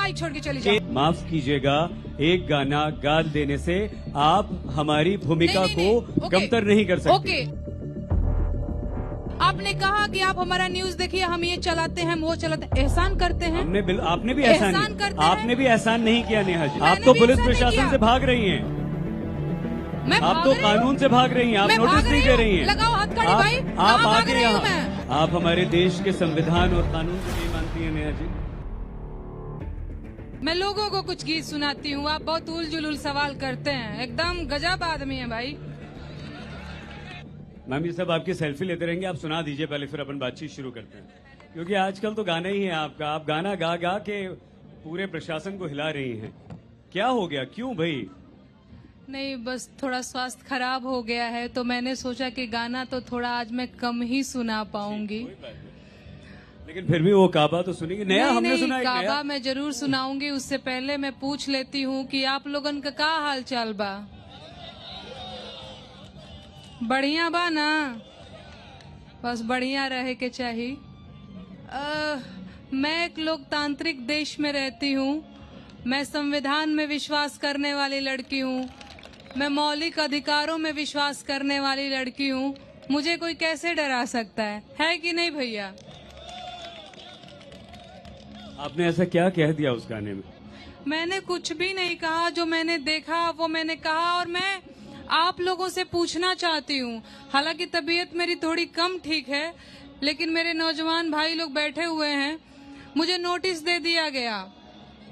Mic छोड़ के चली जाओ। माफ कीजिएगा, एक गाना गा देने से आप हमारी भूमिका को कमतर नहीं कर सकते। ओके, आपने कहा कि आप हमारा न्यूज देखिए, हम ये चलाते हैं, वो चलाते हैं, एहसान करते हैं। आपने भी एहसान आपने भी एहसान नहीं किया नेहा जी। आप तो पुलिस प्रशासन से भाग रही हैं। आप तो कानून से भाग रही हैं। आप नोटिस नहीं दे रही हैं। लगाओ हथकड़ी भाई। आप आगे यहाँ, आप हमारे देश के संविधान और कानून को नहीं मानती हैं नेहा जी। मैं लोगों को कुछ गीत सुनाती हूँ, आप बहुत उल जुलूल सवाल करते हैं। एकदम गजब आदमी है भाई। मैम, ये सब आपकी सेल्फी लेते रहेंगे, आप सुना दीजिए पहले, फिर अपन बातचीत शुरू करते हैं। क्योंकि आजकल तो गाना ही है आपका। आप गाना गा गा के पूरे प्रशासन को हिला रही हैं। क्या हो गया, क्यों भाई? नहीं, बस थोड़ा स्वास्थ्य खराब हो गया है, तो मैंने सोचा कि गाना तो थोड़ा आज मैं कम ही सुना पाऊंगी। लेकिन फिर भी वो काबा तो सुनेंगे। नया हमने सुना है। काबा मैं जरूर सुनाऊंगी। उससे पहले मैं पूछ लेती हूँ कि आप लोगन का क्या हाल चाल बा? बढ़िया बा ना? बस बढ़िया रहे के चाहिए। मैं एक लोकतांत्रिक देश में रहती हूँ। मैं संविधान में विश्वास करने वाली लड़की हूँ। मैं मौलिक अधिकारों में विश्वास करने वाली लड़की हूँ। मुझे कोई कैसे डरा सकता है कि नहीं भैया? आपने ऐसा क्या कह दिया उस गाने में? मैंने कुछ भी नहीं कहा। जो मैंने देखा वो मैंने कहा, और मैं आप लोगों से पूछना चाहती हूँ। हालांकि तबीयत मेरी थोड़ी कम ठीक है, लेकिन मेरे नौजवान भाई लोग बैठे हुए हैं। मुझे नोटिस दे दिया गया।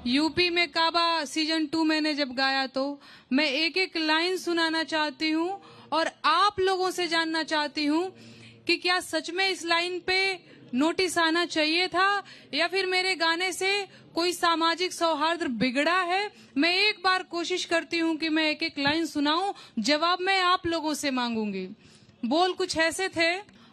यूपी में काबा सीजन 2 मैंने जब गाया तो मैं एक एक लाइन सुनाना चाहती हूँ, और आप लोगों से जानना चाहती हूँ कि क्या सच में इस लाइन पे नोटिस आना चाहिए था, या फिर मेरे गाने से कोई सामाजिक सौहार्द बिगड़ा है। मैं एक बार कोशिश करती हूँ कि मैं एक एक लाइन सुनाऊं, जवाब मैं आप लोगों से मांगूंगी। बोल कुछ ऐसे थे।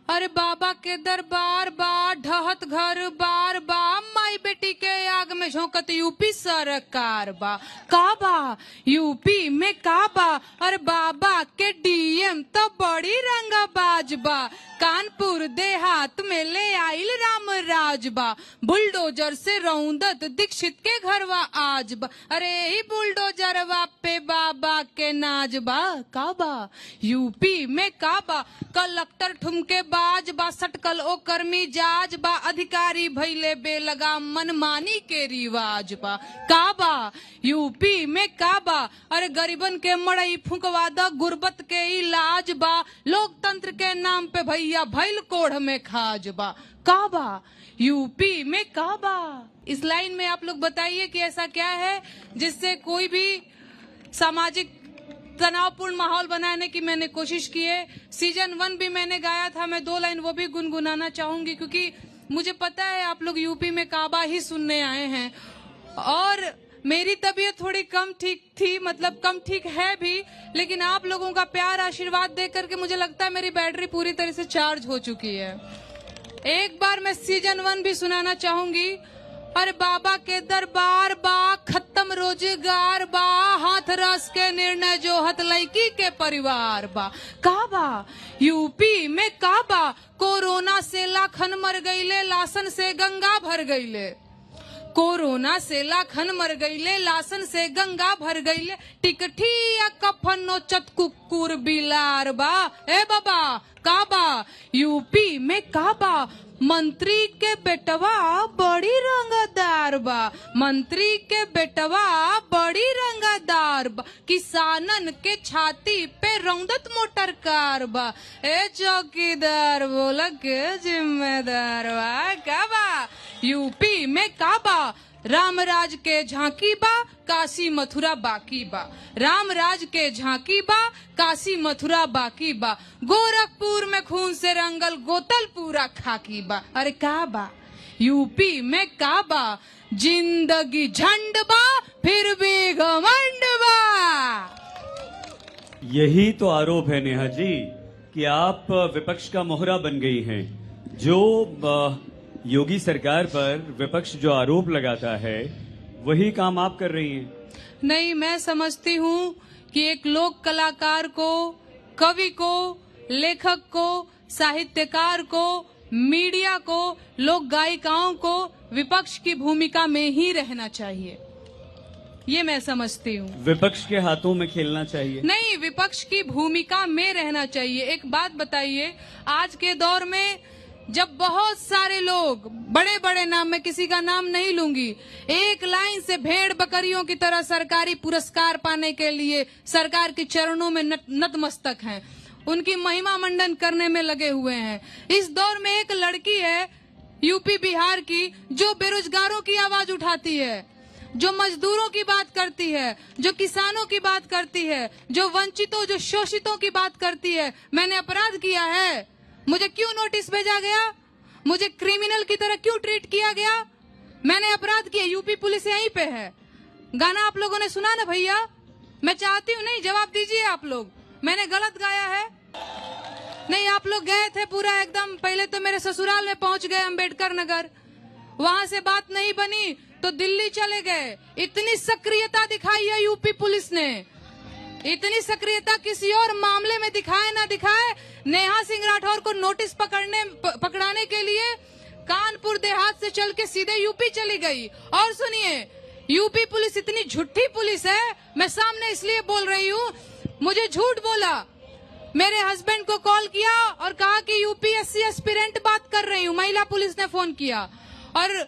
अरे बाबा के दरबार बा, ढहत घर बार बा, माई बेटी के आग में झोंकत यूपी सरकार बा। काबा यूपी में काबा, अरे बाबा के डीएम तो बड़ी रंगबाज बा। कानपुर देहात में ले आइल राम राज बा। बुलडोजर से रौंदत दीक्षित के घरवा आज बा। अरे ही बुलडोजरवा पे बाबा के नाज बा। काबा यूपी में काबा, कलेक्टर ठुमके बाज बा, सटकल ओ कर्मी जाज बा। अधिकारी भैले बेलगाम मनमानी के रिवाज बा। काबा यूपी में काबा, अरे गरीबन के मड़ई फुकवा द, गुर्बत के इलाज बा। लोकतंत्र के नाम पे भैया भैल कोढ़ में खाज बा। काबा यूपी में काबा। इस लाइन में आप लोग बताइए कि ऐसा क्या है जिससे कोई भी सामाजिक तनावपूर्ण माहौल बनाने की मैंने कोशिश की है। सीजन 1 भी मैंने गाया था। मैं 2 लाइन वो भी गुनगुनाना चाहूंगी, क्योंकि मुझे पता है आप लोग यूपी में काबा ही सुनने आए हैं। और मेरी तबीयत थोड़ी कम ठीक थी, मतलब कम ठीक है भी, लेकिन आप लोगों का प्यार आशीर्वाद देख करके मुझे लगता है मेरी बैटरी पूरी तरह से चार्ज हो चुकी है। एक बार मैं सीजन 1 भी सुनाना चाहूंगी। अरे बाबा के दरबार बा, खत्म रोजगार बा, हाथ रस के निर्णय जो हत लड़की के परिवार बा। काबा यूपी में काबा, कोरोना से लाखन मर गईले, लासन से गंगा भर गईले। कोरोना से लाखन मर गईले, लासन से गंगा भर गईले। टिकठिया कफन नोचत कुकुर बिलार बा। ए बाबा काबा यूपी में काबा, मंत्री के बेटवा बड़ी रंगदार बा। मंत्री के बेटवा बड़ी रंगदार बा। किसानन के छाती पे रौंदत मोटर कार बा। ए चौकीदार बोला के जिम्मेदार बा। काबा यूपी में काबा, रामराज के झांकी बा, काशी मथुरा बाकी बा। रामराज के झांकी बा, काशी मथुरा बाकी बा। गोरखपुर में खून से रंगल गोतल पूरा खाकी बा। अरे काबा यूपी में काबा, जिंदगी झंड बा, फिर भी घमंड बा। यही तो आरोप है नेहा जी कि आप विपक्ष का मोहरा बन गई हैं। जो योगी सरकार पर विपक्ष जो आरोप लगाता है वही काम आप कर रही हैं। नहीं, मैं समझती हूँ कि एक लोक कलाकार को, कवि को, लेखक को, साहित्यकार को मीडिया को, लोक गायिकाओं को विपक्ष की भूमिका में ही रहना चाहिए, ये मैं समझती हूँ। विपक्ष के हाथों में खेलना चाहिए? नहीं, विपक्ष की भूमिका में रहना चाहिए। एक बात बताइए, आज के दौर में जब बहुत सारे लोग, बड़े बड़े नाम, मैं किसी का नाम नहीं लूंगी, एक लाइन से भेड़ बकरियों की तरह सरकारी पुरस्कार पाने के लिए सरकार के चरणों में नतमस्तक हैं, उनकी महिमा मंडन करने में लगे हुए हैं। इस दौर में एक लड़की है यूपी बिहार की, जो बेरोजगारों की आवाज उठाती है, जो मजदूरों की बात करती है, जो किसानों की बात करती है, जो वंचितों, जो शोषितों की बात करती है। मैंने अपराध किया है, मुझे क्यों नोटिस भेजा गया? मुझे क्रिमिनल की तरह क्यों ट्रीट किया गया? मैंने अपराध किया, यूपी पुलिस यहीं पे है। गाना आप लोगों ने सुना ना भैया? मैं चाहती हूँ, नहीं, जवाब दीजिए आप लोग, मैंने गलत गाया है? नहीं, आप लोग गए थे पूरा एकदम, पहले तो मेरे ससुराल में पहुंच गए अम्बेडकर नगर, वहां से बात नहीं बनी तो दिल्ली चले गए। इतनी सक्रियता दिखाई है यूपी पुलिस ने, इतनी सक्रियता किसी और मामले में दिखाए ना दिखाए। नेहा सिंह राठौर को नोटिस पकड़ाने के लिए कानपुर देहात से चल के सीधे यूपी चली गई। और सुनिए, यूपी पुलिस इतनी झूठी पुलिस है, मैं सामने इसलिए बोल रही हूँ, मुझे झूठ बोला, मेरे हस्बैंड को कॉल किया और कहा कि यूपीएससी एस्पिरेंट बात कर रही हूँ, महिला पुलिस ने फोन किया, और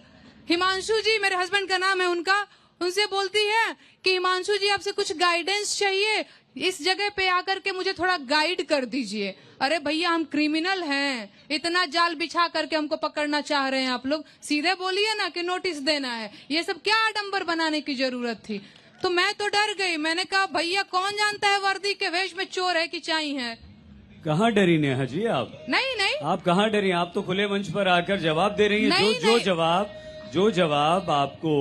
हिमांशु जी, मेरे हस्बैंड का नाम है उनका, उनसे बोलती है कि हिमांशु जी आपसे कुछ गाइडेंस चाहिए, इस जगह पे आकर के मुझे थोड़ा गाइड कर दीजिए। अरे भैया, हम क्रिमिनल हैं, इतना जाल बिछा करके हमको पकड़ना चाह रहे हैं आप लोग, सीधे बोलिए ना कि नोटिस देना है। ये सब क्या आडंबर बनाने की जरूरत थी? तो मैं तो डर गई, मैंने कहा भैया कौन जानता है वर्दी के वेश में चोर है कि चाई है। कहाँ डरी नेहा जी आप? नहीं, आप कहाँ डरी? आप तो खुले मंच पर आकर जवाब दे रही हैं। जो जवाब आपको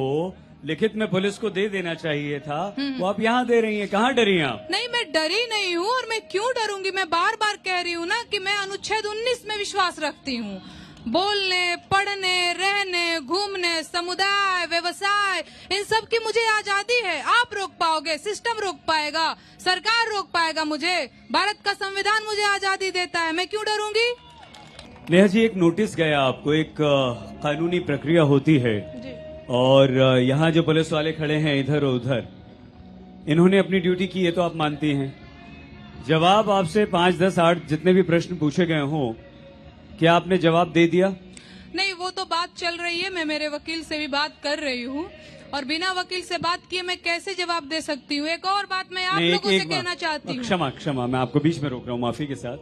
लिखित में पुलिस को दे देना चाहिए था, वो आप यहाँ दे रही हैं। कहाँ डरी हैं आप? नहीं, मैं डरी नहीं हूँ, और मैं क्यों डरूंगी? मैं बार बार कह रही हूँ ना कि मैं अनुच्छेद 19 में विश्वास रखती हूँ। बोलने, पढ़ने, रहने, घूमने, समुदाय, व्यवसाय, इन सब की मुझे आजादी है। आप रोक पाओगे? सिस्टम रोक पाएगा? सरकार रोक पाएगा मुझे? भारत का संविधान मुझे आजादी देता है, मैं क्यों डरूंगी? नेहा जी, एक नोटिस गया आपको, एक कानूनी प्रक्रिया होती है, जी। और यहाँ जो पुलिस वाले खड़े हैं इधर और उधर, इन्होंने अपनी ड्यूटी की है तो आप मानती हैं। जवाब आपसे 5, 10, 8 जितने भी प्रश्न पूछे गए हों, क्या आपने जवाब दे दिया? नहीं, वो तो बात चल रही है, मैं मेरे वकील से भी बात कर रही हूँ, और बिना वकील से बात किए मैं कैसे जवाब दे सकती हूँ? एक और बात मैं आप लोगों से कहना चाहती हूँ। क्षमा, मैं आपको बीच में रोक रहा हूँ, माफी के साथ।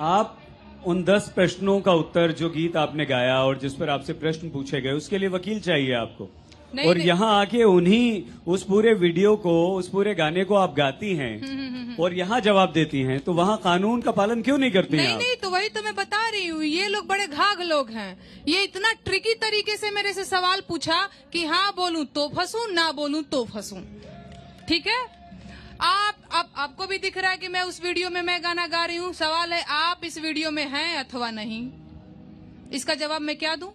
आप उन 10 प्रश्नों का उत्तर जो गीत आपने गाया और जिस पर आपसे प्रश्न पूछे गए, उसके लिए वकील चाहिए आपको, और यहाँ आके उस पूरे वीडियो को, उस पूरे गाने को आप गाती हैं और यहाँ जवाब देती हैं, तो वहाँ कानून का पालन क्यों नहीं करती हैं आप? नहीं, तो वही तो मैं बता रही हूँ, ये लोग बड़े घाघ लोग हैं। ये इतना ट्रिकी तरीके से मेरे से सवाल पूछा कि हाँ बोलूं तो फंसूं, ना बोलूं तो फंसूं। ठीक है, आपको भी दिख रहा है कि मैं उस वीडियो में मैं गाना गा रही हूँ। सवाल है, आप इस वीडियो में हैं अथवा नहीं? इसका जवाब मैं क्या दूं?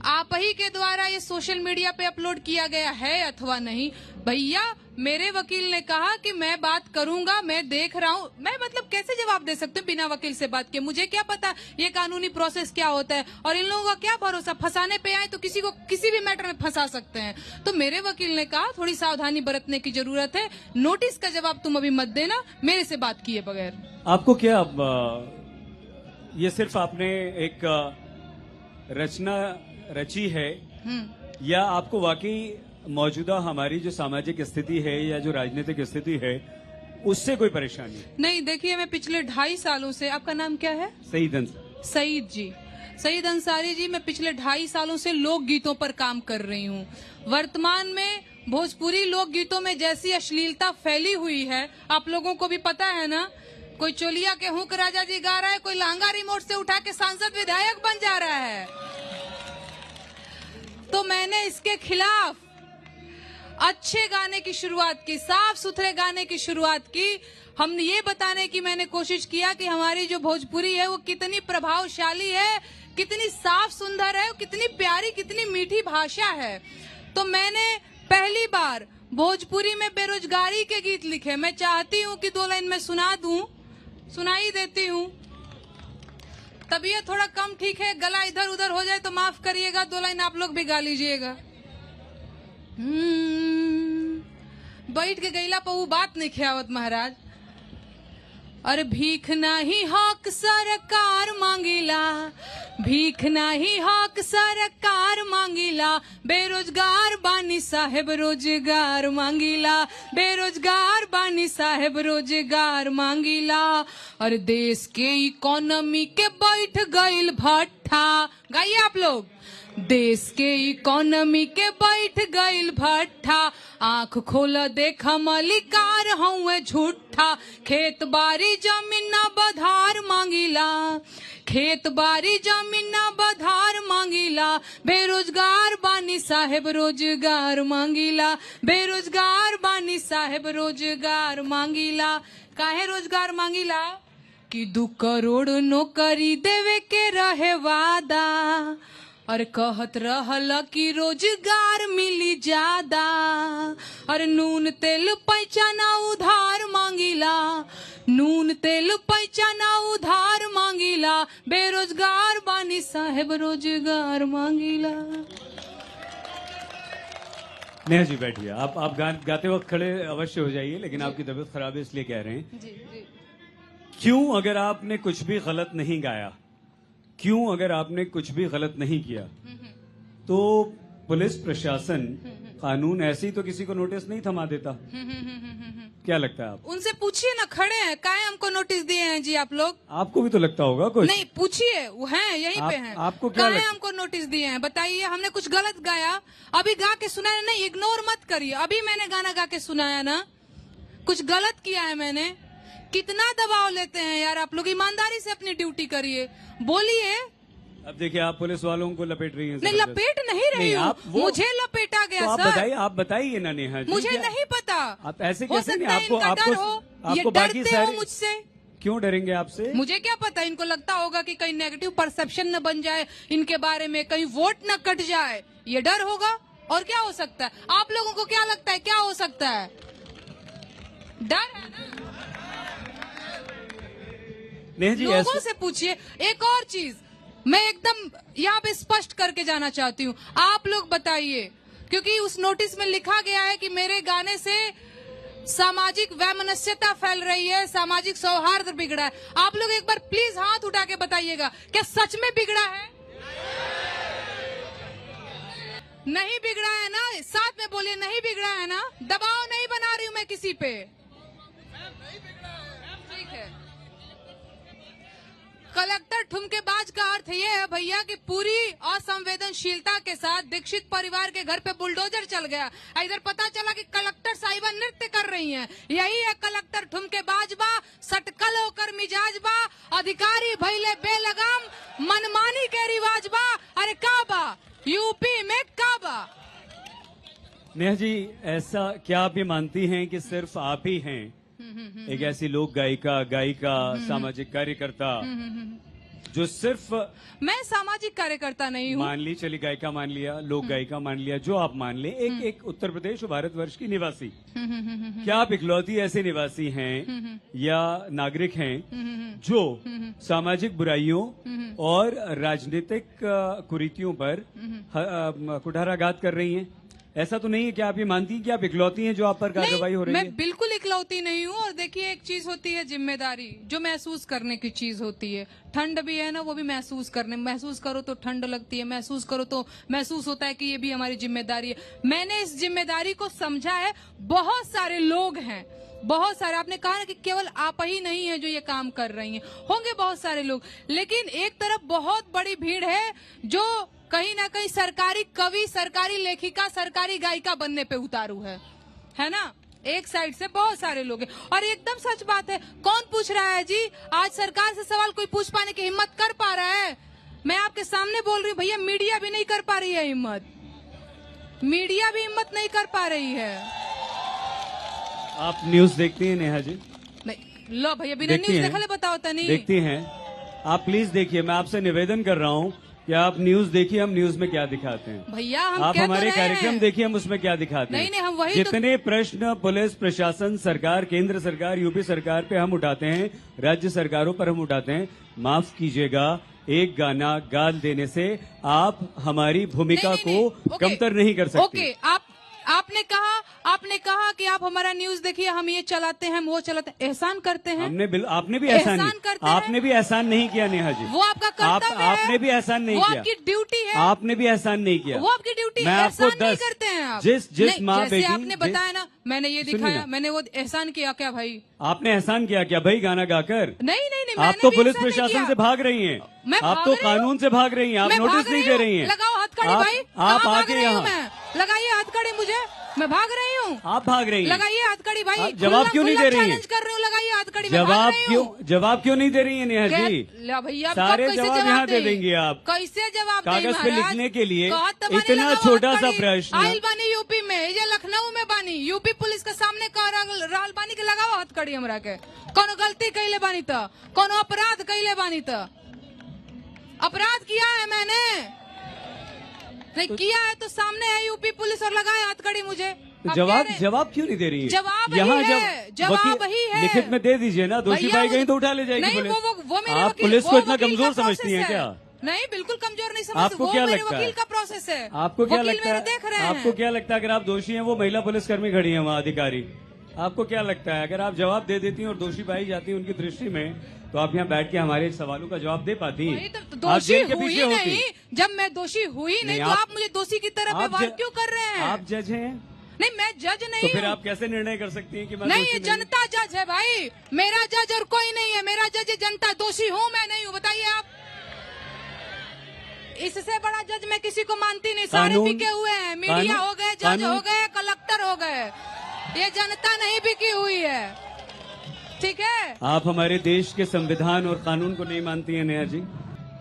आप ही के द्वारा ये सोशल मीडिया पे अपलोड किया गया है अथवा नहीं? भैया, मेरे वकील ने कहा कि मैं बात करूंगा, मैं देख रहा हूँ। मैं मतलब कैसे जवाब दे सकती हूँ बिना वकील से बात किए? मुझे क्या पता ये कानूनी प्रोसेस क्या होता है, और इन लोगों का क्या भरोसा, फंसाने पे आए तो किसी को किसी भी मैटर में फंसा सकते हैं। तो मेरे वकील ने कहा थोड़ी सावधानी बरतने की जरूरत है, नोटिस का जवाब तुम अभी मत देना मेरे से बात किए बगैर। आपको क्या ये सिर्फ आपने एक रचना रची है, या आपको वाकई मौजूदा हमारी जो सामाजिक स्थिति है या जो राजनीतिक स्थिति है उससे कोई परेशानी है? नहीं, देखिए, मैं पिछले 2.5 सालों से, आपका नाम क्या है? सईद जी, सईद अंसारी जी, मैं पिछले 2.5 सालों से लोकगीतों पर काम कर रही हूँ। वर्तमान में भोजपुरी लोकगीतों में जैसी अश्लीलता फैली हुई है, आप लोगों को भी पता है ना। कोई चोलिया के हुक राजा जी गा रहा है, कोई लहंगा रिमोट से उठा के सांसद विधायक बन जा रहा है। तो मैंने इसके खिलाफ अच्छे गाने की शुरुआत की, साफ सुथरे गाने की शुरुआत की। हमने ये बताने की मैंने कोशिश किया कि हमारी जो भोजपुरी है वो कितनी प्रभावशाली है, कितनी साफ सुंदर है, कितनी प्यारी, कितनी मीठी भाषा है। तो मैंने पहली बार भोजपुरी में बेरोजगारी के गीत लिखे। मैं चाहती हूँ कि 2 लाइन में सुना दूं, सुनाई देती हूँ। तबीयत थोड़ा कम ठीक है, गला इधर उधर हो जाए तो माफ करिएगा, 2 लाइन आप लोग भी गा लीजिएगा। बैठ के गईला पर वो बात नहीं खियावत महाराज। अरे भीख नाही हक सरकार मांगिला, भीख नाही हक सरकार मांगिला, बेरोजगार बानी साहेब रोजगार मांगिला, बेरोजगार बानी साहेब रोजगार मांगिला। और देश के इकोनॉमी के बैठ गईल भट्ठा, गाइए आप लोग। देश के इकोनॉमी के बैठ गईल भट्ठा, आंख खोल देखा मलिकार हूँ झूठा, खेत बारी जमीन ना बधार मांगिला, खेत बारी जमीन ना बधार मांगिला, बेरोजगार बानी साहेब रोजगार मांगिला, बेरोजगार बानी साहेब रोजगार मांगिला। काहे रोजगार मांगिला? कि 2 करोड़ नौकरी देवे के रहे वादा, और कहत रहल कि रोजगार मिली ज्यादा। और नून तेल पैसा ना उधार मांगिला, नून तेल पैसा ना उधार मांगिला, बेरोजगार बानी साहेब रोजगार मांगिला। नेहा जी बैठिए। आप गाते वक्त खड़े अवश्य हो जाइए, लेकिन आपकी तबीयत खराब है इसलिए कह रहे हैं। जी जी। क्यों अगर आपने कुछ भी गलत नहीं गाया, क्यों अगर आपने कुछ भी गलत नहीं किया, तो पुलिस प्रशासन कानून ऐसे ही तो किसी को नोटिस नहीं थमा देता? क्या लगता है आप? उनसे पूछिए ना, खड़े हैं, काहे हमको नोटिस दिए हैं जी आप लोग? आपको भी तो लगता होगा कुछ। नहीं, पूछिए, वो हैं यहीं पे हैं। आपको क्या काहे हमको नोटिस दिए हैं बताइए? हमने कुछ गलत गाया? अभी गा के सुनाया नहीं, इग्नोर मत करिए। अभी मैंने गाना गा के सुनाया ना, कुछ गलत किया है मैंने? कितना दबाव लेते हैं यार आप लोग, ईमानदारी से अपनी ड्यूटी करिए, बोलिए। अब देखिए आप पुलिस वालों को लपेट रही हैं। नहीं, लपेट नहीं रही हूँ, मुझे लपेटा गया तो सर। आप बताइए ना नेहा जी, मुझे नहीं पता। आप ऐसे हो कैसे? सकता है इनका डर हो, ये डरते हो मुझसे। क्यों डरेंगे आपसे? मुझे क्या पता, इनको लगता होगा कि कहीं नेगेटिव परसेप्शन न बन जाए इनके बारे में, कहीं वोट न कट जाए, ये डर होगा। और क्या हो सकता है? आप लोगों को क्या लगता है क्या हो सकता है? डर है ना? नेहा जी लोगों से पूछिए। एक और चीज मैं एकदम यहाँ पे स्पष्ट करके जाना चाहती हूँ, आप लोग बताइए, क्योंकि उस नोटिस में लिखा गया है कि मेरे गाने से सामाजिक वैमनस्यता फैल रही है, सामाजिक सौहार्द बिगड़ा है। आप लोग एक बार प्लीज हाथ उठा के बताइएगा, क्या सच में बिगड़ा है? नहीं बिगड़ा है ना? साथ में बोलिए, नहीं बिगड़ा है ना? दबाव नहीं बना रही हूँ मैं किसी पे। ठीक है। कलेक्टर ठुमकेबाज का अर्थ ये है भैया कि पूरी असंवेदनशीलता के साथ दीक्षित परिवार के घर पे बुलडोजर चल गया। इधर पता चला कि कलेक्टर साहिबा नृत्य कर रही हैं। यही है कलेक्टर ठुमकेबाज बा, सटकल होकर मिजाज बा, अधिकारी भैले बेलगाम, मनमानी के रिवाज बा। अरे का बा यूपी में का बा? नेहा जी, ऐसा क्या आप ये मानती हैं कि सिर्फ आप ही हैं एक ऐसी लोक गायिका, सामाजिक कार्यकर्ता जो सिर्फ? मैं सामाजिक कार्यकर्ता नहीं हूँ। मान ली, चली गायिका मान लिया, लोक गायिका मान लिया, जो आप मान ले, एक उत्तर प्रदेश और भारतवर्ष की निवासी, क्या आप इकलौती ऐसे निवासी हैं या नागरिक हैं जो सामाजिक बुराइयों और राजनीतिक कुरीतियों पर कुठाराघात कर रही हैं? ऐसा तो नहीं है कि आप ये मानती हैं कि आप इकलौती हैं जो आप पर कार्रवाई हो रही है? मैं बिल्कुल इकलौती नहीं हूँ। और देखिए, एक चीज होती है जिम्मेदारी, जो महसूस करने की चीज होती है। ठंड भी है ना, वो भी महसूस करो तो ठंड लगती है, महसूस करो तो महसूस होता है कि ये भी हमारी जिम्मेदारी है। मैंने इस जिम्मेदारी को समझा है। बहुत सारे लोग हैं, बहुत सारे, आपने कहा ना कि केवल आप ही नहीं है जो ये काम कर रही हैं, होंगे बहुत सारे लोग, लेकिन एक तरफ बहुत बड़ी भीड़ है जो कहीं ना कहीं सरकारी कवि, सरकारी लेखिका, सरकारी गायिका बनने पे उतारू है ना? एक साइड से बहुत सारे लोग हैं। और एकदम सच बात है, कौन पूछ रहा है जी? आज सरकार से सवाल कोई पूछ पाने की हिम्मत कर पा रहा है? मैं आपके सामने बोल रही हूँ भैया, मीडिया भी नहीं कर पा रही है हिम्मत, मीडिया भी हिम्मत नहीं कर पा रही है। आप न्यूज देखती हैं नेहा जी? नहीं, लो भैया, बिना न्यूज देखले बताओ तो नहीं देखती हैं? आप प्लीज देखिए, मैं आपसे निवेदन कर रहा हूँ कि आप न्यूज देखिए, हम न्यूज में क्या दिखाते हैं। भैया हम आप क्या हमारे तो रहे कार्यक्रम हैं? देखिए, हम उसमें क्या दिखाते हैं। नहीं, हम वही जितने प्रश्न पुलिस प्रशासन, सरकार, केंद्र सरकार, यूपी सरकार पे हम उठाते हैं, राज्य सरकारों पर हम उठाते हैं, माफ कीजिएगा, एक गाना गा देने से आप हमारी भूमिका नहीं, नहीं, को नहीं, ओके, कमतर नहीं कर सकते। ओके, आपने कहा कि आप हमारा न्यूज देखिए, हम ये चलाते हैं, हम वो चलाते हैं, एहसान करते हैं। आपने भी एहसान एहसान नहीं, करते हैं। आपने भी एहसान नहीं किया नेहा जी। वो आपका कर्तव्य है। आपने भी एहसान नहीं वो किया। आपकी ड्यूटी है। आपने भी एहसान नहीं किया। वो आपकी ड्यूटी मैं है। आपको एहसान नहीं 10 करते हैं आप। जिस नहीं, माँ जैसे बेटी आपने बताया ना, मैंने ये सुनिए दिखाया, ना। मैंने वो एहसान किया क्या भाई? आपने एहसान किया क्या भाई गाना गाकर? नहीं नहीं नहीं, आप मैंने तो भी पुलिस एहसान नहीं प्रशासन किया। से भाग रही हैं। मैं आप भाग तो रही हूँ। कानून से भाग रही हैं। आप मैं नोटिस भाग नहीं रही दे हूँ। रही हैं। लगाओ हथकड़ी आप- भाई। आप कहाँ भाग आके रही हूँ यहाँ मैं? लगाइए हथकड़ी मुझे, मैं भाग रही हूँ। आप भाग रही हैं। लगाइए हथकड़ी भाई। आप जवाब क्यों नहीं दे रही हैं? चैलेंज कर रही हूँ, लगाइए हथकड़ी। मैं भाग रही हूँ। जवाब क्यों नहीं दे रही है नेहा जी? ला भैया, आप सारे कब कैसे जवाब यहाँ दे देंगे आप। कैसे जवाब दें कागज पे महाराज? लिखने के लिए कहत तो बानी इतना लगाओ छोटा सा हथकड़ी। प्रश्न। आइल बानी यूपी में, ये लखनऊ में बानी, यूपी पुलिस के सामने कह रहल बानी के लगाओ हथकड़ी हमरा के। कोनो गलती कैले बानी तो, कोनो अपराध कैले बानी तो, अपराध किया है मैंने, नहीं किया है तो सामने है यूपी पुलिस और लगाए हथकड़ी मुझे। आप कह रहे हैं- जवाब क्यों नहीं दे रही है? जवाब यहाँ वही है, जवाब वकील वही है। लिखित में दे दीजिए ना, दोषी भैया पाई वो- गई तो उठा ले जाएगी नहीं, पुलिस। वो मेरे आप वकील- पुलिस वो को इतना वकील कमजोर का समझती प्रोसेस हैं है। क्या? नहीं, बिल्कुल कमजोर नहीं समझती। आपको वो क्या मेरे लगता वकील है? का प्रोसेस है। आपको क्या वकील लगता मेरे है? देख रहे हैं। आपको क्या लगता है अगर आप दोषी हैं, वो महिला पुलिसकर्मी खड़ी है वहाँ अधिकारी, आपको क्या लगता है अगर आप जवाब दे देती हैं और दोषी पाई जाती है उनकी दृष्टि में, तो आप यहाँ बैठ के हमारे सवालों का जवाब दे पाती वही हैं? तो आप दोषी जेल के हुई पीछे होती। नहीं। जब मैं दोषी हुई नहीं, तो आप- आप मुझे दोषी की तरह आप व्यवहार ज- क्यों कर रहे हैं? आप जज हैं, नहीं, मैं जज तो नहीं फिर हूँ। आप कैसे निर्णय कर सकती हैं कि मैं नहीं, दोषी ये नहीं हूं? जनता जज है भाई। मेरा जज और कोई नहीं है। मेरा जज ये जनता। दोषी हूँ मैं, नहीं हूँ? बताइए आप। इससे बड़ा जज मैं किसी को मानती नहीं। सारे कानून- बिके हुए हैं। मीडिया कानून- हो गए, जज कानून- हो गए, कलेक्टर हो गए। ये जनता नहीं बिकी हुई है। ठीक है? आप हमारे देश के संविधान और कानून को नहीं मानती हैं नेहा जी?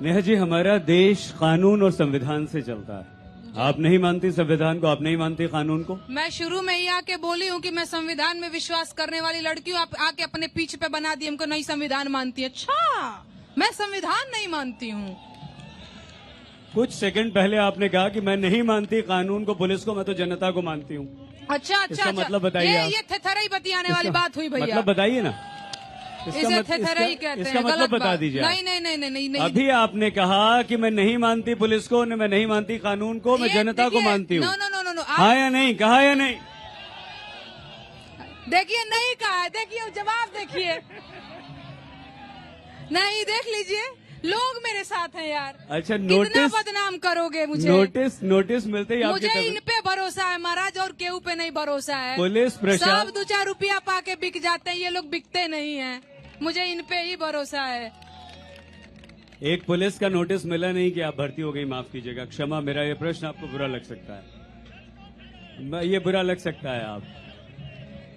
नेहा जी, हमारा देश कानून और संविधान से चलता है। आप नहीं मानती संविधान को, आप नहीं मानती कानून को? मैं शुरू में ही आके बोली हूँ कि मैं संविधान में विश्वास करने वाली लड़की हूँ। आप आके अपने पीछे पे बना दी हमको नहीं संविधान मानती है। अच्छा, मैं संविधान नहीं मानती हूँ। कुछ सेकंड पहले आपने कहा कि मैं नहीं मानती कानून को, पुलिस को, मैं तो जनता को मानती हूँ। अच्छा अच्छा इसका अच्छा। मतलब बताइए आप। ये थेथराई बतियाने वाली बात हुई भैया। मतलब बताइए ना। इसे थेथराई कहते इसका हैं। मतलब गलत बता बात। दीजिए आप। नहीं नहीं नहीं नहीं नहीं। अभी आपने कहा कि मैं नहीं मानती पुलिस को, मैं नहीं मानती कानून को, मैं ये जनता को देखिए, मानती हूँ। No no no no no. हाँ या नहीं? कहा या नहीं? देखिए, नहीं कहा है। देखिए जवाब देखिए। नहीं, देख लीजिए, लोग मेरे साथ हैं यार। अच्छा, कितना नोटिस बदनाम करोगे मुझे? नोटिस मिलते ही आपके मुझे तरफ- इन पे भरोसा है महाराज, और केहू पे नहीं भरोसा है। पुलिस प्रशासन- सब 2-4 रुपया पाके बिक जाते हैं। ये लोग बिकते नहीं हैं। मुझे इन पे ही भरोसा है। एक पुलिस का नोटिस मिला नहीं कि आप भर्ती हो गई, माफ कीजिएगा, क्षमा, मेरा ये प्रश्न आपको बुरा लग सकता है, ये बुरा लग सकता है।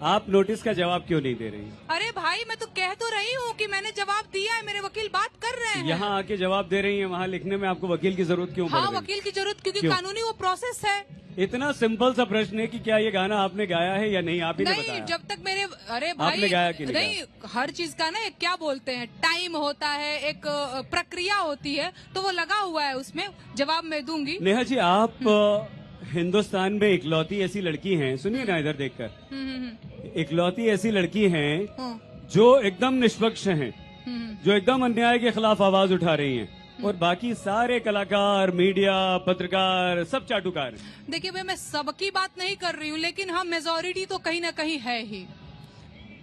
आप नोटिस का जवाब क्यों नहीं दे रही? अरे भाई, मैं तो कह तो रही हूँ कि मैंने जवाब दिया है। मेरे वकील बात कर रहे हैं। यहाँ आके जवाब दे रही हैं, वहाँ लिखने में आपको वकील की जरूरत क्यों पड़ हाँ, रही? वकील की जरूरत, क्योंकि क्यों? कानूनी वो प्रोसेस है। इतना सिंपल सा प्रश्न है कि क्या ये गाना आपने गाया है या नहीं, आप ही ने नहीं, बताया। जब तक मेरे, अरे भाई, आपने गाया कि नहीं नहीं, हर चीज का ना एक क्या बोलते हैं, टाइम होता है, एक प्रक्रिया होती है, तो वो लगा हुआ है उसमें। जवाब मैं दूंगी। नेहा जी, आप हिंदुस्तान में इकलौती ऐसी लड़की हैं, सुनिए ना इधर देखकर, इकलौती ऐसी लड़की हैं हम्म, जो एकदम निष्पक्ष हैं, जो एकदम अन्याय के खिलाफ आवाज उठा रही हैं, और बाकी सारे कलाकार, मीडिया, पत्रकार सब चाटुकार हैं। देखिए भाई, मैं सबकी बात नहीं कर रही हूँ, लेकिन हाँ, मेजोरिटी तो कहीं ना कहीं है ही।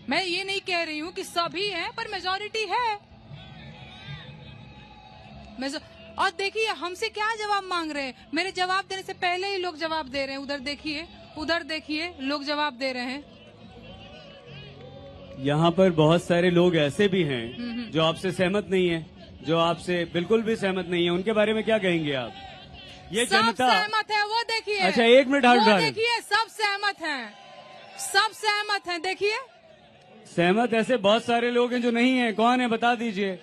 मैं ये नहीं कह रही हूँ कि सभी हैं, पर मेजोरिटी है। और देखिए, हमसे क्या जवाब मांग रहे हैं? मेरे जवाब देने से पहले ही लोग जवाब दे रहे हैं। उधर देखिए, लोग जवाब दे रहे हैं। यहाँ पर बहुत सारे लोग ऐसे भी हैं जो आपसे सहमत नहीं है, जो आपसे बिल्कुल भी सहमत नहीं है, उनके बारे में क्या कहेंगे आप? ये सब जनता सहमत है, वो देखिए। अच्छा, एक मिनट हाथ उठा वो लें। देखिए, सब सहमत हैं, सब सहमत हैं। देखिए, सहमत ऐसे बहुत सारे लोग हैं जो नहीं है। कौन है, बता दीजिए।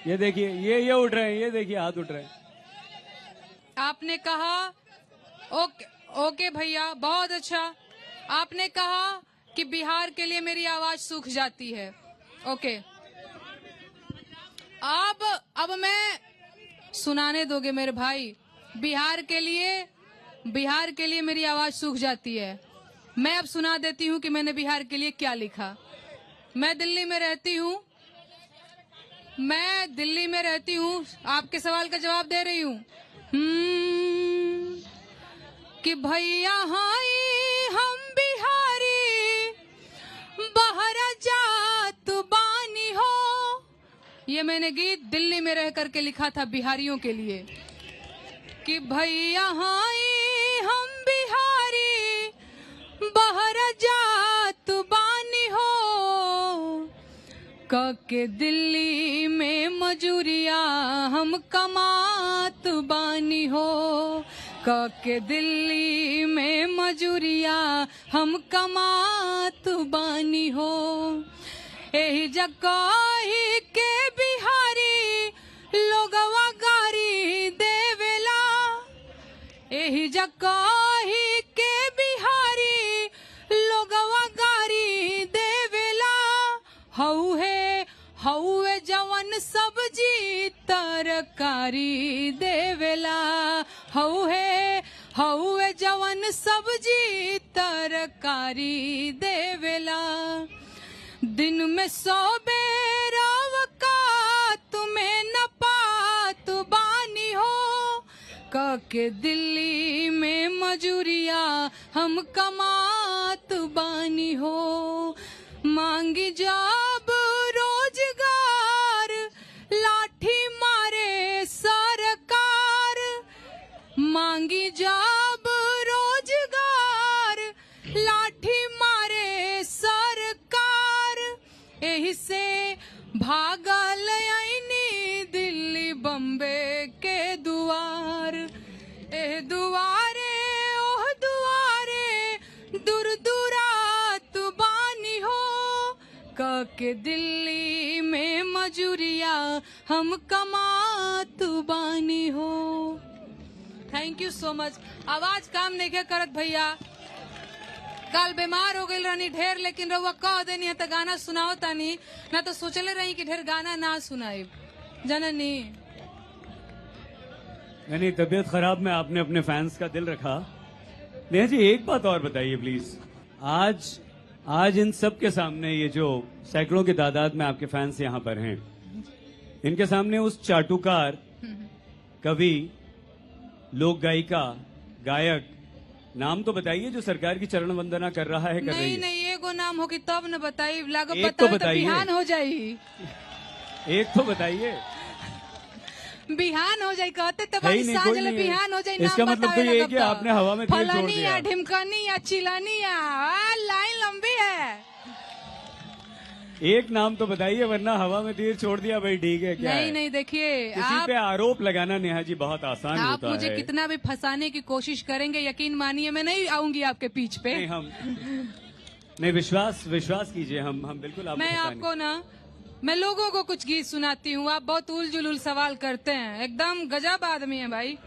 ये देखिए, ये उठ रहे हैं, ये देखिए हाथ उठ रहे हैं। आपने कहा ओके, ओके भैया, बहुत अच्छा। आपने कहा कि बिहार के लिए मेरी आवाज सूख जाती है। ओके, अब मैं सुनाने दोगे मेरे भाई? बिहार के लिए मेरी आवाज सूख जाती है। मैं अब सुना देती हूँ कि मैंने बिहार के लिए क्या लिखा। मैं दिल्ली में रहती हूँ। मैं दिल्ली में रहती हूँ, आपके सवाल का जवाब दे रही हूँ। कि भैया हाय हम बिहारी बाहर जात बानी हो। ये मैंने गीत दिल्ली में रह करके लिखा था बिहारियों के लिए। कि भैया हाय हम बिहारी बाहर जात बानी हो। के दिल्ली में मजूरिया हम कमात बानी हो। के दिल्ली में मजूरिया हम कमात बानी हो। एही जगह के बिहारी लोगवा गारी देवेला। एही जगह के बिहारी लोगवा गारी देवेला। हौवे जवन सब्जी तरकारी देवेला। हौवे जवन सब्जी तरकारी देवेला। दिन में 100 बेर अवकात में न पात बानी हो। के दिल्ली में मजूरिया हम कमात बानी हो। मांगी जब रोजगार लाठी मारे सरकार। मांगी जब रोजगार लाठी मारे सरकार। एही से भागल आईनी दिल्ली बम्बे के दुआर। एह दुआरे ओह दुआरे दूर दूरात बानी हो। के दिल्ली में मजूरिया हम कमात बानी हो। Thank you so much. आवाज काम नहीं क्या करत भैया। कल बीमार हो गई रहनी ढेर, लेकिन रउआ कह देनी है तो गाना सुनाओ तानी, ना तो सोचले रही कि ढेर गाना ना सुनाई जननी। यानी तबीयत खराब में आपने अपने फैंस का दिल रखा। नेहा जी एक बात और बताइए प्लीज। आज इन सब के सामने ये जो सैकड़ों की तादाद में आपके फैंस यहाँ पर हैं, इनके सामने उस चाटुकार, कवि, लोक गायिका, गायक, नाम तो बताइए जो सरकार की चरण वंदना कर रहा है, कर रही है। नहीं एगो नाम होगी तब न बताई, लागो एक तो बताओ तो बताइए। बिहान हो जाई। एक तो बताइए। बिहान हो जाए कहते तो है ही भाई नहीं, साँझ कोई ले नहीं है। बिहान हो जाए। इसका नाम मतलब तो बतावे ये है कि लगता। आपने हवा में तीर छोड़ फलानी दिया। या ढिमकनी या चिलानी या लाइन लंबी है। एक नाम तो बताइए, वरना हवा में तीर छोड़ दिया भाई ठीक है क्या नहीं है? नहीं देखिए किसी पे आरोप लगाना नेहा जी बहुत आसान आप होता मुझे है। कितना भी फंसाने की कोशिश करेंगे, यकीन मानिए मैं नहीं आऊंगी आपके पीछ पे। नहीं विश्वास कीजिए, हम बिल्कुल आपको मैं फंसाने- आपको ना, मैं लोगों को कुछ गीत सुनाती हूँ, आप बहुत उल जुलूल सवाल करते हैं। एकदम गजब आदमी है भाई।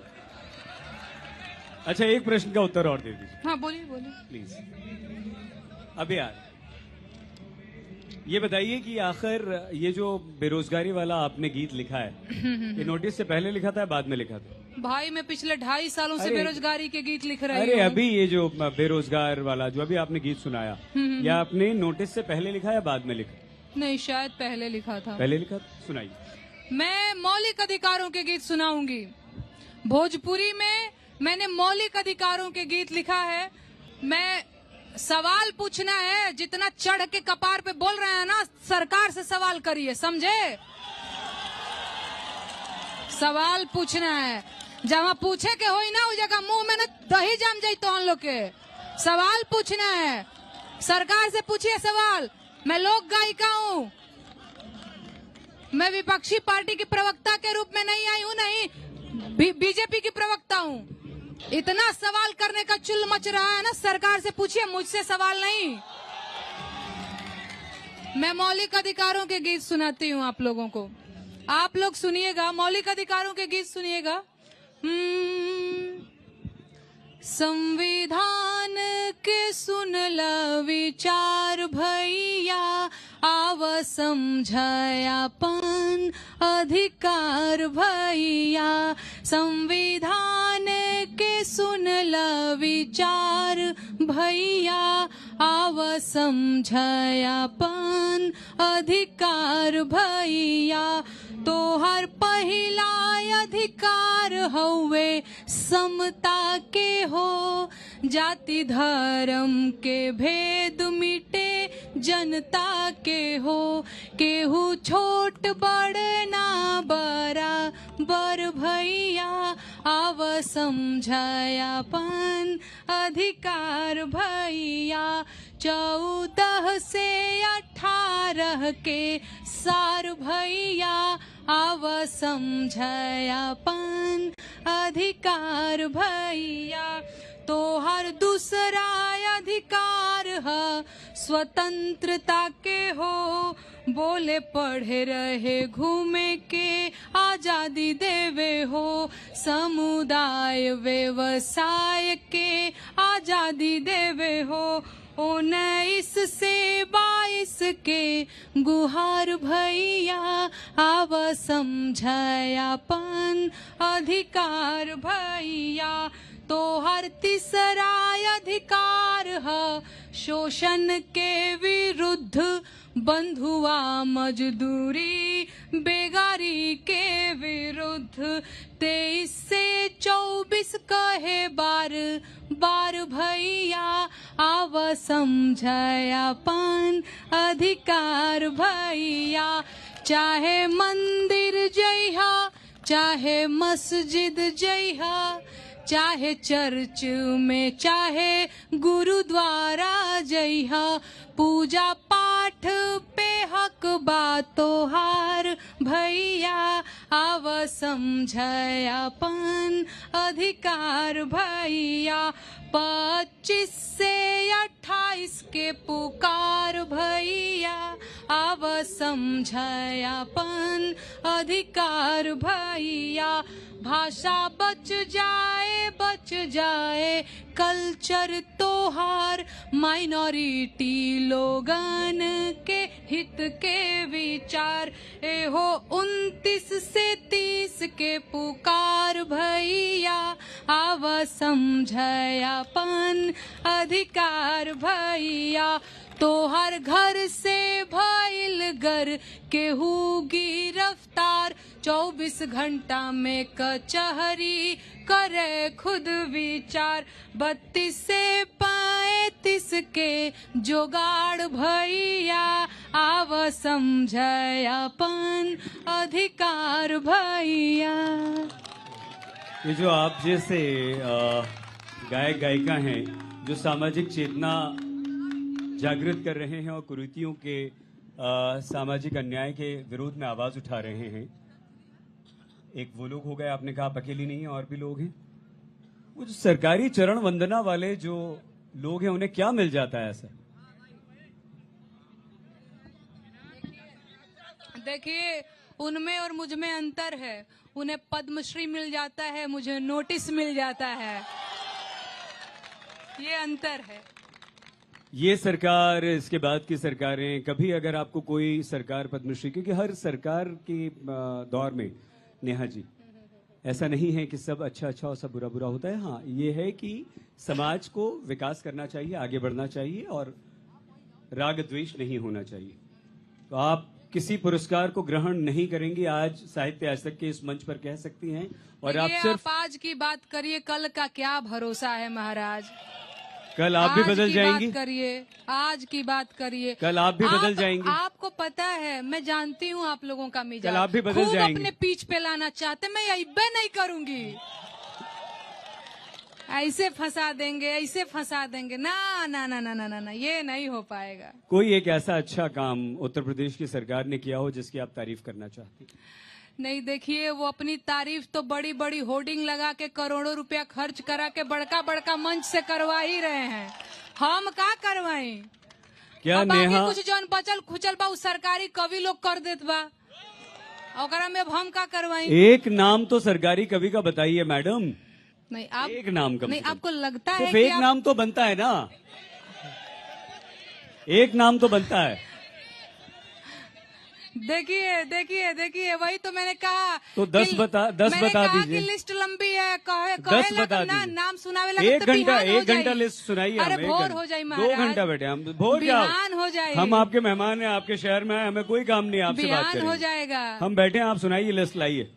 अच्छा एक प्रश्न का उत्तर और दे दीजिए हाँ बोलिए बोलिए। प्लीज। अब यार ये बताइए कि आखिर ये जो बेरोजगारी वाला आपने गीत लिखा है, ये नोटिस से पहले लिखा था या बाद में लिखा था? भाई मैं पिछले 2.5 सालों से अरे- बेरोजगारी के गीत लिख रही अरे हूँ। अभी ये जो बेरोजगार वाला जो अभी आपने गीत सुनाया, या आपने नोटिस से पहले लिखा या बाद में लिखा? नहीं शायद पहले लिखा था। पहले लिखा, सुनाइए। मैं मौलिक अधिकारों के गीत सुनाऊंगी। भोजपुरी में मैंने मौलिक अधिकारों के गीत लिखा है। मैं सवाल पूछना है, जितना चढ़ के कपार पे बोल रहे हैं ना, सरकार से सवाल करिए, समझे? सवाल पूछना है, जहाँ पूछे के होई ना उस जगह मुंह में ना दही जम जाई तो हम लोग के। सवाल पूछना है, सरकार से पूछिए सवाल। मैं लोक गायिका हूँ, मैं विपक्षी पार्टी की प्रवक्ता के रूप में नहीं आई हूँ, नहीं बीजेपी की प्रवक्ता हूँ। इतना सवाल करने का चुल मच रहा है ना, सरकार से पूछिए, मुझसे सवाल नहीं। मैं मौलिक अधिकारों के गीत सुनाती हूँ आप लोगों को, आप लोग सुनिएगा, मौलिक अधिकारों के गीत सुनिएगा। संविधान के सुनला विचार भैया, आव समझायापन अधिकार भैया। संविधान के सुन ल विचार भैया आव समझयापन अधिकार भैया तोहर पहिला अधिकार हवे समता के हो जाति धर्म के भेद मिटे जनता के हो केहू छोट बड़ ना बराबर भैया आव समझयापन अधिकार भैया 14 से 18 के सार भैया आव समझयापन अधिकार भैया तोहर दूसरा अधिकार है स्वतंत्रता के हो बोले पढ़े रहे घूमे के आजादी देवे हो समुदाय व्यवसाय के आजादी देवे हो 19 से 22 के गुहार भैया आव समझयापन अधिकार भैया तोहर तीसरा अधिकार है शोषण के विरुद्ध बंधुआ मजदूरी बेगारी के विरुद्ध 23 से 24 कहे बार बार भैया आव समझयापन अधिकार भैया चाहे मंदिर जइहा चाहे मस्जिद जइहा चाहे चर्च में चाहे गुरुद्वारा जइहा पूजा पाठ पे हक बा तोहार भैया आव समझयापन अधिकार भैया 25 से 28 के पुकार भैया आव समझयापन अधिकार भैया भाषा बच जाए कल्चर तोहार माइनॉरिटी लोगन के हित के विचार एहो 29 से 30 के पुकार भैया आव समझयापन अधिकार भैया तोहर घर से भइल घर केहू गिरफ्तार 24 घंटा में कचहरी करे खुद विचार 32 से 35 के जोगाड़ भैया आव समझयापन अधिकार भैया। ये जो आप जैसे गायक गायिका हैं जो सामाजिक चेतना जागृत कर रहे हैं और कुरीतियों के सामाजिक अन्याय के विरोध में आवाज उठा रहे हैं एक वो लोग हो गए आपने कहा आप अकेली नहीं है और भी लोग हैं वो जो सरकारी चरण वंदना वाले जो लोग हैं उन्हें क्या मिल जाता है ऐसा देखिए उनमें और मुझ में अंतर है उन्हें पद्मश्री मिल जाता है मुझे नोटिस मिल जाता है ये अंतर है ये सरकार इसके बाद की सरकारें कभी अगर आपको कोई सरकार पद्मश्री क्योंकि हर सरकार के दौर में नेहा जी ऐसा नहीं है कि सब अच्छा अच्छा और सब बुरा बुरा होता है हाँ ये है कि समाज को विकास करना चाहिए आगे बढ़ना चाहिए और राग द्वेष नहीं होना चाहिए तो आप किसी पुरस्कार को ग्रहण नहीं करेंगे आज साहित्य आज तक के इस मंच पर कह सकती हैं और आप सिर्फ आज की बात करिए कल का क्या भरोसा है महाराज कल आप भी बदल जाएंगी करिए आज की बात करिए कल आप भी बदल जाएंगी आपको पता है मैं जानती हूँ आप लोगों का मिजाज कल आप भी बदल जाएंगे अपने पीछ पे लाना चाहते मैं अइबे नहीं करूंगी ऐसे फंसा देंगे ना ना ना ना ना ना ना ये नहीं हो पाएगा कोई एक ऐसा अच्छा काम उत्तर प्रदेश की सरकार ने किया हो जिसकी आप तारीफ करना चाहती नहीं देखिए वो अपनी तारीफ तो बड़ी बड़ी होर्डिंग लगा के करोड़ों रुपया खर्च करा के बड़का बड़का मंच से करवा ही रहे हैं हम का करवाई क्या नेहा कुछ जौन बचल खुचल बा सरकारी कवि लोग कर देत बा ओकरा में हम का करवाई एक नाम तो सरकारी कवि का बताइए मैडम नहीं आप एक नाम का नहीं आपको लगता है कि एक नाम तो बनता है ना एक नाम तो बनता है देखिए देखिए देखिए, वही तो मैंने कहा। तो 10 कि- बता मैंने कहा दीजिए। कि लिस्ट लंबी है, कहे 10 कहे बता ना, दीजिए। नाम सुनावे एक लगा तो घंटा बिहान हो 1 घंटा जाई। लिस्ट सुनाइए अरे हमें। भोर हो जाई महाराज। 2 घंटा बैठे हम। भोर क्या? बिहान हो जाए। हम आपके मेहमान हैं, आपके शहर में हैं, हमें कोई काम नहीं है आपसे बात बिहान हो करेंगे। जाएगा। हम बैठे हैं, आप सुनाइए, लिस्ट लाइए।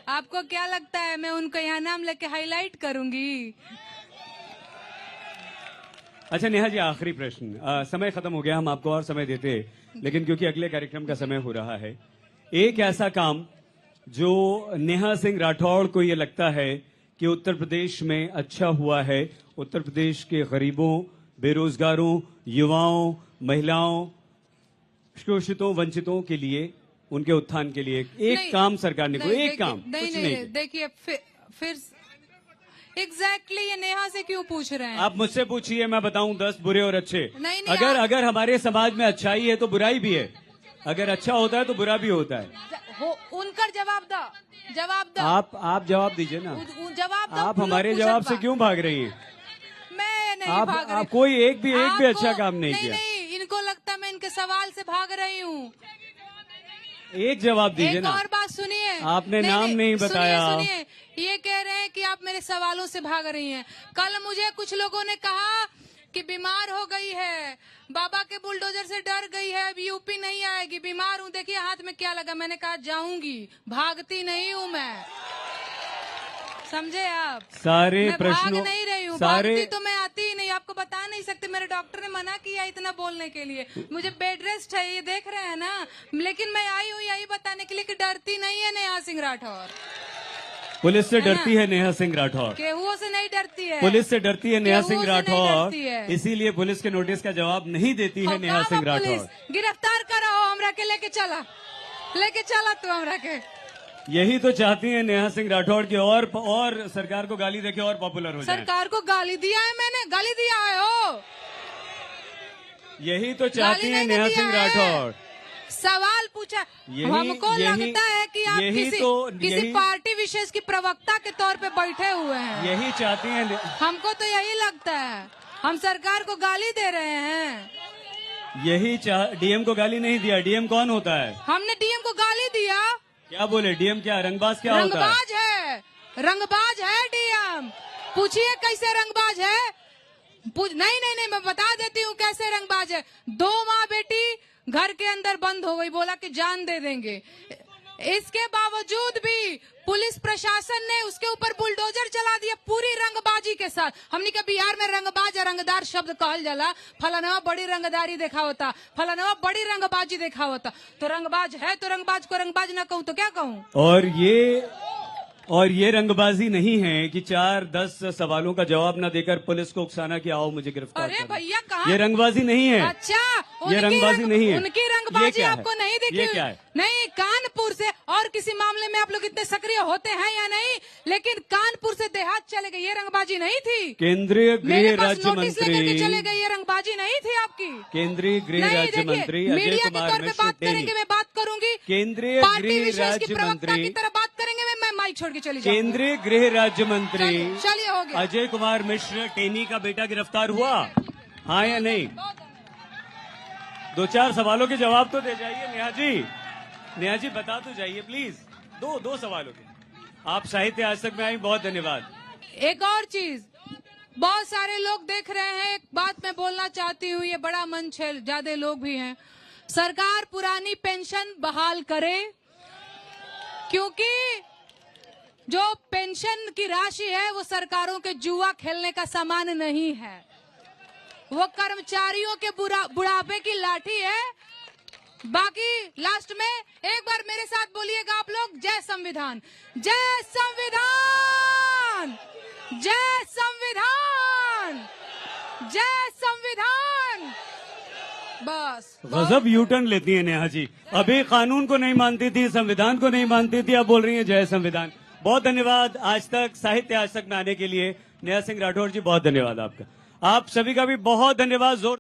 आपको क्या लगता है मैं उनको यहाँ नाम लेके हाईलाइट करूंगी? अच्छा नेहा जी, आखिरी प्रश्न। समय खत्म हो गया, हम आपको और समय देते हैं, लेकिन क्योंकि अगले कार्यक्रम का समय हो रहा है, एक ऐसा काम जो नेहा सिंह राठौड़ को ये लगता है कि उत्तर प्रदेश में अच्छा हुआ है, उत्तर प्रदेश के गरीबों, बेरोजगारों, युवाओं, महिलाओं, शोषितों, वंचितों के लिए, उनके उत्थान के लिए एक नहीं, काम सरकार ने कोई एक देखिए- काम नहीं कुछ नहीं नहीं नहीं, देखिए फिर एग्जैक्टली ये नेहा से क्यों पूछ रहे हैं? आप मुझसे पूछिए, मैं बताऊं 10 बुरे और अच्छे। नहीं, अगर आप- अगर हमारे समाज में अच्छाई है तो बुराई भी है, अगर अच्छा होता है तो बुरा भी होता है। उनकर जवाब दो, जवाब दो। आप जवाब दीजिए ना। जवाब दो। आप लोग हमारे पूछत जवाब बा। से क्यों भाग रही हैं? मैं नहीं आप भाग रही। कोई एक भी आपको- अच्छा काम नहीं किया। नहीं, इनको लगता है मैं इनके सवाल से भाग रही हूँ। एक जवाब दीजिए एक ना। और बात सुनिए। आपने नाम नहीं बताया। सुनिए, ये कह रहे हैं कि आप मेरे सवालों से भाग रही हैं। कल मुझे कुछ लोगों ने कहा कि बीमार हो गई है, बाबा के बुलडोजर से डर गई है, अब यूपी नहीं आएगी, बीमार हूँ, देखिए हाथ में क्या लगा। मैंने कहा जाऊंगी, भागती नहीं हूँ मैं, समझे आप? सारे मैं प्रश्नों भाग नहीं रही हूँ, सारे भागती तो मैं आती ही नहीं, आपको बता नहीं सकते। मेरे डॉक्टर ने मना किया इतना बोलने के लिए, मुझे बेड रेस्ट है, ये देख रहे हैं ना। लेकिन मैं आई हूँ यही बताने के लिए कि डरती नहीं है नेहा सिंह राठौर। पुलिस से है ना? डरती है नेहा सिंह राठौर, केहुओं से नहीं डरती है। पुलिस से डरती है नेहा केहुओं सिंह से नहीं राठौर, डरती है। इसीलिए पुलिस के नोटिस का जवाब नहीं देती है नेहा सिंह पुलिस राठौर। गिरफ्तार करो, हमरा के लेके चला तू हमरा के। यही तो चाहती है नेहा सिंह राठौर की और सरकार को गाली देके और पॉपुलर हो जाए। सरकार को गाली दिया है मैंने? गाली दिया है हो? यही तो चाहती है नेहा सिंह राठौर। सवाल पूछा। हमको लगता है कि आप किसी पार्टी विशेष की प्रवक्ता के तौर पे बैठे हुए हैं। यही चाहती हैं। हमको तो यही लगता है, हम सरकार को गाली दे रहे हैं। यही डीएम को गाली नहीं दिया। डीएम कौन होता है? हमने डीएम को गाली दिया? क्या बोले? डीएम क्या रंगबाज क्या होता है? रंगबाज है, रंगबाज है डीएम। पूछिए कैसे रंगबाज है। नहीं, मैं बता देती हूँ कैसे रंगबाज है। 2 माँ बेटी घर के अंदर बंद हो गई, बोला कि जान दे देंगे। इसके बावजूद भी पुलिस प्रशासन ने उसके ऊपर बुलडोजर चला दिया पूरी रंगबाजी के साथ। हमने कहा बिहार में रंगबाज या रंगदार शब्द कहल जाला, फलाना बड़ी रंगदारी देखा होता, फलाना बड़ी रंगबाजी देखा होता। तो रंगबाज है तो रंगबाज को रंगबाज ना कहूँ तो क्या कहूँ? और ये रंगबाजी नहीं है कि 4-10 सवालों का जवाब न देकर पुलिस को उकसाना कि आओ मुझे गिरफ्तार अरे करो। भैया कहाँ? ये रंगबाजी नहीं है। अच्छा, ये रंगबाजी नहीं है। उनकी ये रंगबाजी क्या है? आपको नहीं दिखी? ये क्या है? नहीं, कानपुर से और किसी मामले में आप लोग इतने सक्रिय होते हैं या नहीं, लेकिन कानपुर से देहात चले गए, ये रंगबाजी नहीं थी। केंद्रीय गृह मेरे पास राज्य नोटिस लेकर के मंत्री, चले गए, ये रंगबाजी नहीं थी आपकी। केंद्रीय गृह नहीं, राज्य देखिए, मंत्री अजय मीडिया के कुमार तौर पे मिश्र बात टेनी, करेंगे, मैं बात करूंगी। केंद्रीय पार्टी गृह विशेष की राज्य प्रवक्ता मंत्री, की तरह बात करेंगे, मैं माइक छोड़ के चली जाऊंगी। केंद्रीय गृह राज्य मंत्री चलिए हो गया। अजय कुमार मिश्र टेनी का बेटा गिरफ्तार हुआ, हाँ या नहीं? 2-4 सवालों के जवाब तो दे जाइए नेहा जी। नेहा जी बता तो जाइए प्लीज। दो सवालों के। आप साहित्य आज तक में आई, बहुत धन्यवाद। एक और चीज, बहुत सारे लोग देख रहे हैं, एक बात मैं बोलना चाहती हूँ, ये बड़ा मंच है, ज्यादा लोग भी हैं। सरकार पुरानी पेंशन बहाल करे, क्योंकि जो पेंशन की राशि है वो सरकारों के जुआ खेलने का सामान नहीं है, वो कर्मचारियों के बुढ़ापे की लाठी है। बाकी लास्ट में एक बार मेरे साथ बोलिएगा आप लोग, जय संविधान, जय संविधान, जय संविधान, जय संविधान। बस गजब यूटर्न लेती है नेहा जी। अभी कानून को नहीं मानती थी, संविधान को नहीं मानती थी, अब बोल रही है जय संविधान। बहुत धन्यवाद आज तक, साहित्य आज तक में आने के लिए नेहा सिंह राठौर जी, बहुत धन्यवाद आपका। आप सभी का भी बहुत धन्यवाद। जोर